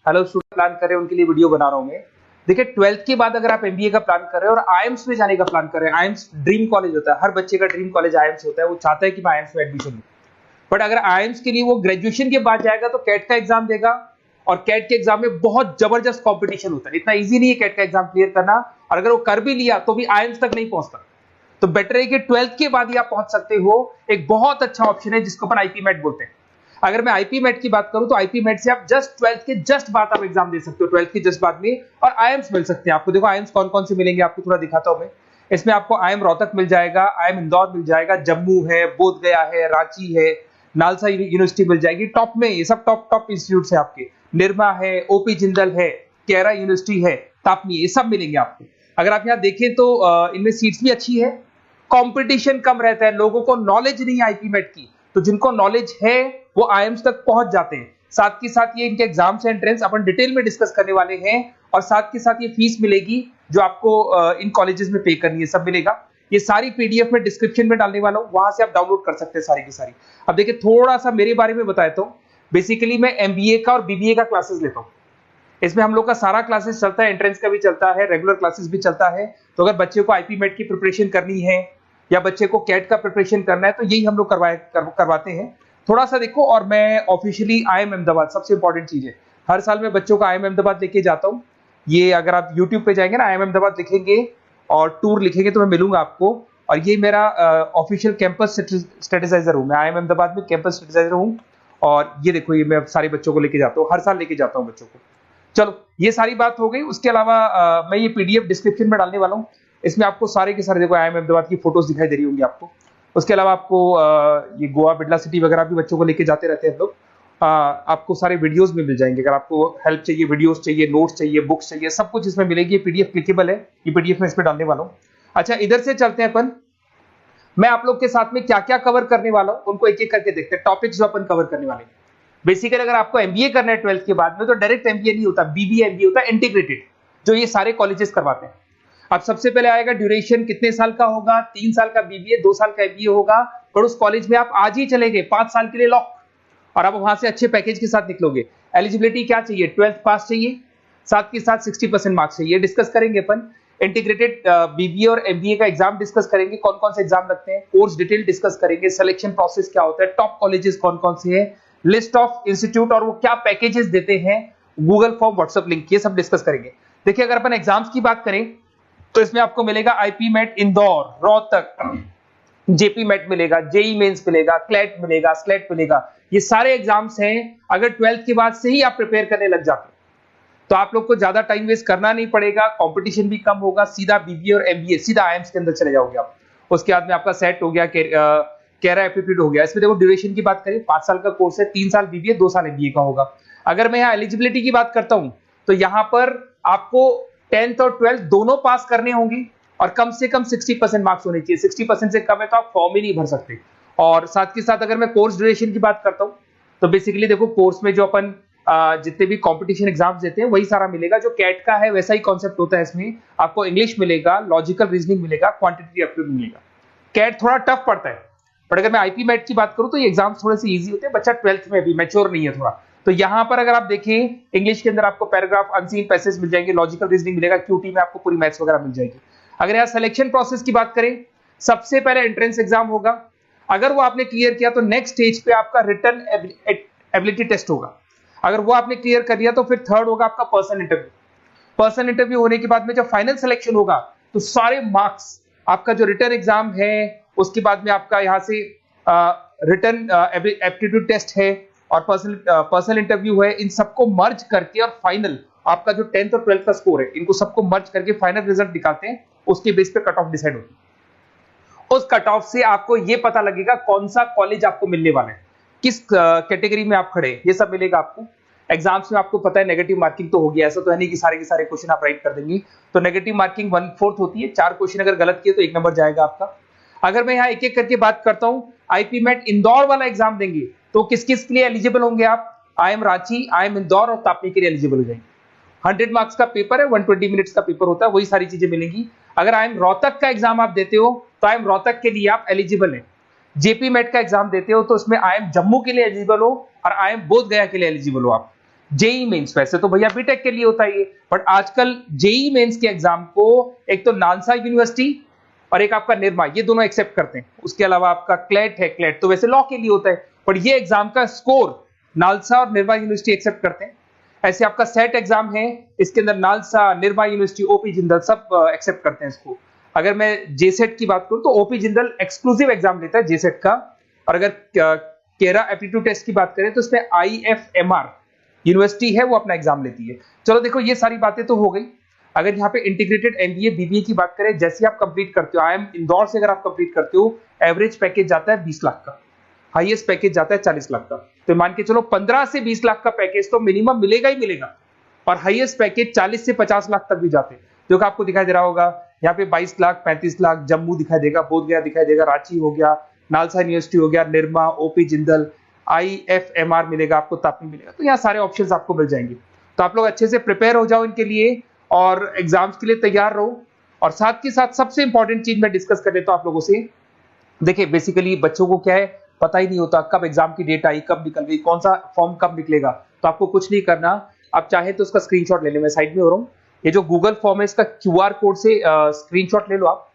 Hello student plan कर रहे हैं उनके लिए वीडियो बना रहा हूं मैं। देखिए 12th के बाद अगर आप एमबीए का प्लान कर रहे हैं और आईएम्स में जाने का प्लान कर रहे हैं, आईएम्स ड्रीम कॉलेज होता है, हर बच्चे का ड्रीम कॉलेज आईएम्स होता है, वो चाहता है कि मैं आईएम्स में एडमिशन लूं। बट अगर आईएम्स के लिए वो ग्रेजुएशन के बाद जाएगा तो कैट का एग्जाम देगा और कैट के एग्जाम में बहुत जबरदस्त कंपटीशन होता है, इतना इजी नहीं है कैट का एग्जाम क्लियर करना, और अगर वो कर भी लिया तो भी आईएम्स तक नहीं पहुंचता। तो बेटर है कि 12th के बाद ही आप पहुंच सकते हो। एक बहुत अच्छा ऑप्शन है जिसको अपन आईपी मेट बोलते हैं। अगर मैं आईपी मेट की बात करूं तो आईपी मेट से आप जस्ट 12th के जस्ट बाद आप एग्जाम दे सकते हो, 12th के जस्ट बाद में, और आईएम्स मिल सकते हैं आपको। देखो आईएम्स कौन कौन से मिलेंगे आपको थोड़ा दिखाता हूं मैं। इसमें आपको आईएम रोहतक मिल जाएगा, आईएम इंदौर मिल जाएगा, जम्मू है, बोधगया है, रांची है, नालसा यूनिवर्सिटी मिल जाएगी टॉप में, ये सब टॉप टॉप इंस्टीट्यूट है आपके। निर्मा है, ओपी जिंदल है, केरा यूनिवर्सिटी है, तापनी, ये सब मिलेंगे आपको। अगर आप यहाँ देखें तो इनमें सीट्स भी अच्छी है, कंपटीशन कम रहता है, लोगों को नॉलेज नहीं है आईपी मेट की, तो जिनको नॉलेज है वो आईएम्स तक पहुंच जाते हैं। साथ के साथ ये इनके एग्जाम्स एंट्रेंस अपन डिटेल में डिस्कस करने वाले हैं, और साथ के साथ ये फीस मिलेगी जो आपको इन कॉलेजेस में पे करनी है, सब मिलेगा। ये सारी पीडीएफ में डिस्क्रिप्शन में डालने वाला हूं, वहां से आप डाउनलोड कर सकते हैं सारी की सारी। अब देखिए थोड़ा सा मेरे बारे में बताता हूं। बेसिकली मैं एमबीए का और बीबीए का क्लासेस लेता हूं। इसमें हम लोग का सारा क्लासेस चलता है, एंट्रेंस का भी चलता है, रेगुलर क्लासेस भी चलता है। तो अगर बच्चे को आईपी मेट की प्रिपरेशन करनी है या बच्चे को कैट का प्रिपरेशन करना है तो यही हम लोग करवाते हैं। थोड़ा सा देखो, और मैं ऑफिशियली आईएम अहमदाबाद, सबसे इंपॉर्टेंट चीज है, हर साल मैं बच्चों को आईएम अहमदाबाद लेके जाता हूँ। ये अगर आप यूट्यूब पे जाएंगे ना, आईएम अहमदाबाद लिखेंगे और टूर लिखेंगे तो मैं मिलूंगा आपको। और ये मेरा ऑफिशियल कैंपस स्ट्रेटेजाइजर हूँ, मैं आईएम अहमदाबाद में कैंपस स्ट्रेटेजाइजर हूँ। और ये देखो, ये मैं सारे बच्चों को लेके जाता हूँ, हर साल लेके जाता हूँ बच्चों को। चलो ये सारी बात हो गई। उसके अलावा मैं ये पीडीएफ डिस्क्रिप्शन में डालने वाला हूँ। इसमें आपको सारे के सारे देखो आईएम अहमदाबाद की फोटोज दिखाई दे रही होंगी आपको। उसके अलावा आपको ये गोवा, बिरला सिटी वगैरह भी बच्चों को लेके जाते रहते हैं हम लोग। आपको सारे वीडियोस में मिल जाएंगे। अगर आपको हेल्प चाहिए, वीडियोस चाहिए, नोट्स चाहिए, बुक्स चाहिए, सब कुछ इसमें मिलेगी। ये पीडीएफ क्लिकेबल है, ये पीडीएफ में इसमें डालने वाला हूँ। अच्छा इधर से चलते हैं अपन, मैं आप लोग के साथ में क्या क्या कवर करने वाला हूँ उनको एक एक करके देखते हैं, टॉपिक्स जो अपन कवर करने वाले हैं। बेसिकली अगर आपको एमबीए करना है 12th के बाद में तो डायरेक्ट एमबीए नहीं होता, बीबीए एमबीए होता है, इंटीग्रेटेड, जो ये सारे कॉलेजेस करवाते हैं। अब सबसे पहले आएगा ड्यूरेशन, कितने साल का होगा, 3 साल का बीबीए, 2 साल का एमबीए होगा। पर उस कॉलेज में आप आज ही चले गए 5 साल के लिए लॉक, और आप वहां से अच्छे पैकेज के साथ निकलोगे। एलिजिबिलिटी क्या चाहिए, 12th पास चाहिए, साथ के साथ 60% मार्क्स चाहिए। डिस्कस करेंगे अपन इंटीग्रेटेड बीबीए और एमबीए का एग्जाम डिस्कस करेंगे, कौन कौन से एग्जाम लगते हैं, कोर्स डिटेल डिस्कस करेंगे, सिलेक्शन प्रोसेस क्या होता है, टॉप कॉलेजेस कौन कौन से हैं, लिस्ट ऑफ इंस्टीट्यूट और वो क्या पैकेजेस देते हैं, गूगल फॉर्म, व्हाट्सएप लिंक, ये सब डिस्कस करेंगे। देखिए अगर अपन एग्जाम्स की बात करें तो इसमें आपको मिलेगा IPMAT Indore, Rohtak, JIPMAT मिलेगा, जेई मेंस मिलेगा, क्लैट मिलेगा, स्लेट मिलेगा। ये सारे एग्जाम्स हैं। अगर 12th के बाद से ही आप प्रिपेयर करने लग जाते हैं तो आप लोग को ज्यादा टाइम वेस्ट करना नहीं पड़ेगा, कंपटीशन भी कम होगा, सीधा बीबीए और एमबीए सीधा आईएम्स के अंदर चले जाओगे आप। उसके बाद में आपका सेट हो गया, कैरा एप्टीट्यूड हो गया। इसमें देखो ड्यूरेशन की बात करें, 5 साल का कोर्स है, 3 साल बीबीए, 2 साल एमबीए का होगा। अगर मैं यहाँ एलिजिबिलिटी की बात करता हूं तो यहाँ पर आपको 10th और 12th दोनों पास करने होंगे और कम से कम 60% मार्क्स होने चाहिए। 60% से कम है तो आप फॉर्म ही नहीं भर सकते। और साथ के साथ अगर मैं कोर्स ड्यूरेशन की बात करता हूं तो बेसिकली देखो कोर्स में जो अपन जितने भी कंपटीशन एग्जाम्स देते हैं वही सारा मिलेगा, जो कैट का है वैसा ही कॉन्सेप्ट होता है। इसमें आपको इंग्लिश मिलेगा, लॉजिकल रीजनिंग मिलेगा, क्वांटिटेटिव एप्टीट्यूड मिलेगा। कैट थोड़ा टफ पड़ता है, बट अगर मैं आईपी मेट की बात करूं तो ये एग्जाम्स थोड़े से इजी होते हैं। बच्चा 12th में भी मैच्योर नहीं है थोड़ा, तो यहां पर अगर आप देखें इंग्लिश के अंदर आपको पैराग्राफ, अनसीन पैसेज मिल जाएंगे, लॉजिकल रीजनिंग मिलेगा, क्यूटी में आपको पूरी मैथ्स वगैरह मिल जाएगी। अगर यहाँ सिलेक्शन प्रोसेस की बात करें, सबसे पहले एंट्रेंस एग्जाम होगा। अगर वो आपने क्लियर किया तो नेक्स्ट स्टेज पे आपका रिटन एबिलिटी टेस्ट होगा। अगर वो आपने क्लियर कर दिया तो फिर थर्ड होगा आपका पर्सनल इंटरव्यू। पर्सनल इंटरव्यू होने के बाद में जब फाइनल सिलेक्शन होगा तो सारे मार्क्स, आपका जो रिटन एग्जाम है, उसके बाद में आपका यहाँ से रिटन एप्टीट्यूड टेस्ट है और पर्सनल इंटरव्यू है, इन सबको मर्ज करके और फाइनल आपका जो 10th और 12th का स्कोर है, इनको सबको मर्ज करके फाइनल रिजल्ट निकालते हैं। उसके बेस पे कट ऑफ डिसाइड होती है। उस कट ऑफ से आपको ये पता लगेगा कौन सा कॉलेज आपको मिलने वाला है, किस कैटेगरी में आप खड़े, ये सब मिलेगा आपको। एग्जाम्स में आपको पता है नेगेटिव मार्किंग तो होगी, ऐसा तो है नहीं कि सारे के सारे क्वेश्चन आप राइट कर देंगे। तो नेगेटिव मार्किंग 1/4 होती है, 4 क्वेश्चन अगर गलत किए तो 1 नंबर जाएगा आपका। अगर मैं यहाँ एक एक करके बात करता हूँ, आईपी मेट इंदौर वाला एग्जाम देंगे तो किस किस के लिए एलिजिबल होंगे आप, आईएम रांची, आईएम इंदौर और तापनी के लिए एलिजिबल हो जाएंगे। 100 मार्क्स का पेपर है, 120 मिनट्स का पेपर होता है, वही सारी चीजें मिलेंगी। अगर आईएम रोहतक का एग्जाम आप देते हो तो आईएम रोहतक के लिए आप एलिजिबल हैं। जेपी मेट का एग्जाम देते हो तो उसमें आईएम जम्मू के लिए एलिजिबल हो और आईएम बोधगया के लिए एलिजिबल हो आप। जेई मेंस, वैसे तो भैया बीटेक के लिए होता है ये, बट आजकल जेई मेंस के एग्जाम को एक तो नालसा यूनिवर्सिटी और एक आपका निर्मा, ये दोनों एक्सेप्ट करते हैं। उसके अलावा आपका क्लेट है, क्लेट तो वैसे लॉ के लिए होता है, पर ये एग्जाम का स्कोर नालसा और निर्मा यूनिवर्सिटी एक्सेप्ट करते हैं। ऐसे आपका सेट एग्जाम है, इसके अंदर NALSA, Nirma university, OP Jindal सब एक्सेप्ट करते हैं इसको। अगर मैं जेसेट की बात करूं तो ओपी जिंदल एक्सक्लूसिव एग्जाम लेता है जेसेट का, और अगर केरा एप्टीट्यूड टेस्ट की बात करें तो इसमें IFMR यूनिवर्सिटी है वो अपना एग्जाम लेती है। चलो देखो ये सारी बातें तो हो गई। अगर यहाँ पे इंटीग्रेटेड MBA BBA की बात करें, जैसे आप कंप्लीट करते हो, IIM इंदौर से अगर आप कंप्लीट करते हो, एवरेज पैकेज जाता है 20 लाख का, हाईएस्ट पैकेज जाता है 40 लाख का। तो मान के चलो 15 से 20 लाख का पैकेज तो मिनिमम मिलेगा ही मिलेगा, और हाईएस्ट पैकेज 40 से 50 लाख तक भी जाते हैं। जो कि आपको दिखाई दे रहा होगा यहाँ पे 22 लाख, 35 लाख, जम्मू दिखाई देगा, बोधगया दिखाई देगा, रांची हो गया, नालसा यूनिवर्सिटी हो गया, निर्मा, ओपी जिंदल, IFMR मिलेगा आपको, तापी मिलेगा। तो यहाँ सारे ऑप्शंस आपको मिल जाएंगे। तो आप लोग अच्छे से प्रिपेयर हो जाओ इनके लिए और एग्जाम्स के लिए तैयार रहो। और साथ के साथ सबसे इंपॉर्टेंट चीज मैं डिस्कस कर लेता हूं आप लोगों से। देखिए बेसिकली बच्चों को क्या है, पता ही नहीं होता कब एग्जाम की डेट आई, कब निकल गई, कौन सा फॉर्म कब निकलेगा। तो आपको कुछ नहीं करना, आप चाहे तो उसका स्क्रीनशॉट ले लें, मैं साइड में हो रहा हूँ। ये जो गूगल फॉर्म है इसका QR कोड से स्क्रीनशॉट ले लो आप,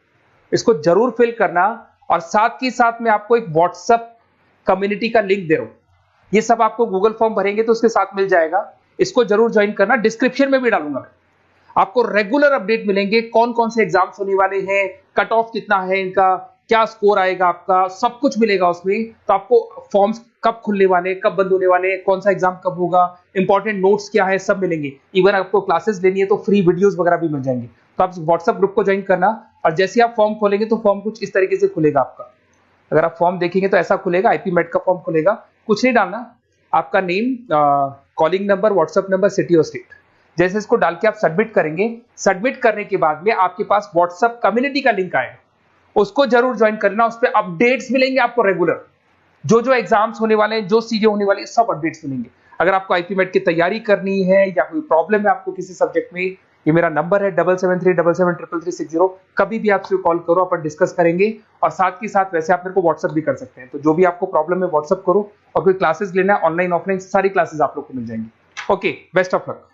इसको जरूर फिल करना। और साथ ही साथ मैं आपको एक व्हाट्सएप कम्युनिटी का लिंक दे रहा हूं, ये सब आपको गूगल फॉर्म भरेंगे तो उसके साथ मिल जाएगा, इसको जरूर ज्वाइन करना। डिस्क्रिप्शन में भी डालूंगा मैं, आपको रेगुलर अपडेट मिलेंगे, कौन कौन से एग्जाम्स होने वाले हैं, कट ऑफ कितना है इनका, क्या स्कोर आएगा आपका, सब कुछ मिलेगा उसमें। तो आपको फॉर्म्स कब खुलने वाले, कब बंद होने वाले, कौन सा एग्जाम कब होगा, इंपॉर्टेंट नोट्स क्या है, सब मिलेंगे। इवन आपको क्लासेस लेनी है तो फ्री वीडियोस वगैरह भी मिल जाएंगे। तो आप व्हाट्सएप ग्रुप को ज्वाइन करना, और जैसे आप फॉर्म खोलेंगे तो फॉर्म कुछ इस तरीके से खुलेगा आपका। अगर आप फॉर्म देखेंगे तो ऐसा खुलेगा, IP मेट का फॉर्म खुलेगा। कुछ नहीं डालना, आपका name, calling number, WhatsApp number, city और स्टेट, जैसे इसको डाल के आप सबमिट करेंगे। सबमिट करने के बाद में आपके पास व्हाट्सएप कम्युनिटी का लिंक आएगा, उसको जरूर ज्वाइन करना। उस पर अपडेट्स मिलेंगे आपको रेगुलर, जो एग्जाम्स होने वाले हैं, जो चीजें होने वाली है, सब अपडेट्स मिलेंगे। अगर आपको IP मेट की तैयारी करनी है या कोई प्रॉब्लम है आपको किसी सब्जेक्ट में, ये मेरा नंबर है 7737733360, कभी भी आपसे कॉल करो, अपन डिस्कस करेंगे। और साथ ही साथ वैसे आप मेरे को व्हाट्सएप भी कर सकते हैं। तो जो भी आपको प्रॉब्लम है व्हाट्सएप करो, और कोई क्लासेस लेना है ऑनलाइन ऑफलाइन, सारी क्लासेस आप लोग को मिल जाएंगी। Okay, best of luck.